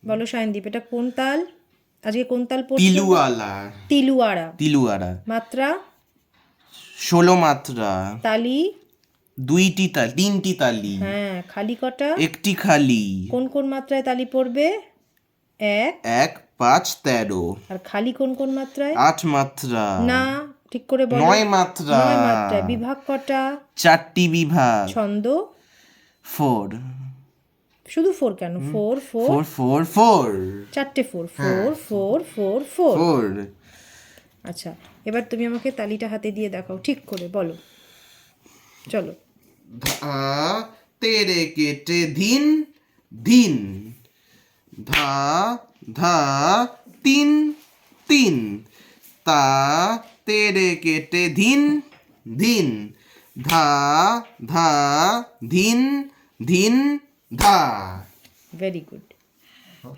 বলো সায়নদীপ, এটা কোন তাল? আজকে কোন তাল পড়ছো? তিলুয়ালা। তিলুয়াড়া। তিলুয়াড়া। মাত্রা? 16 মাত্রা। তালি? 2টি তালি, 3টি তালি। হ্যাঁ। খালি কটা? একটি খালি। কোন কোন মাত্রায় তালি পড়বে? 1 1, 5, 13। আর খালি কোন কোন মাত্রায়? 8 মাত্রা। না, ঠিক করে বলো। 9 মাত্রা। 9 মাত্রায়। বিভাগ কটা? 4টি বিভাগ। ছন্দ? 4। শুধু 4 কেন? 4 4 4 4 4। 4টে 4 4 4 4 4। 4। আচ্ছা, এবার তুমি আমাকে তালিটা হাতে দিয়ে দেখাও, ঠিক করে বলো। চলো। ধা তেরে কেটে ধিন ধিন। ধা ধা তিন তিন। তা তেরে কেটে ধিন ধিন। ধা ধা ধিন ধিন ধা। Very good.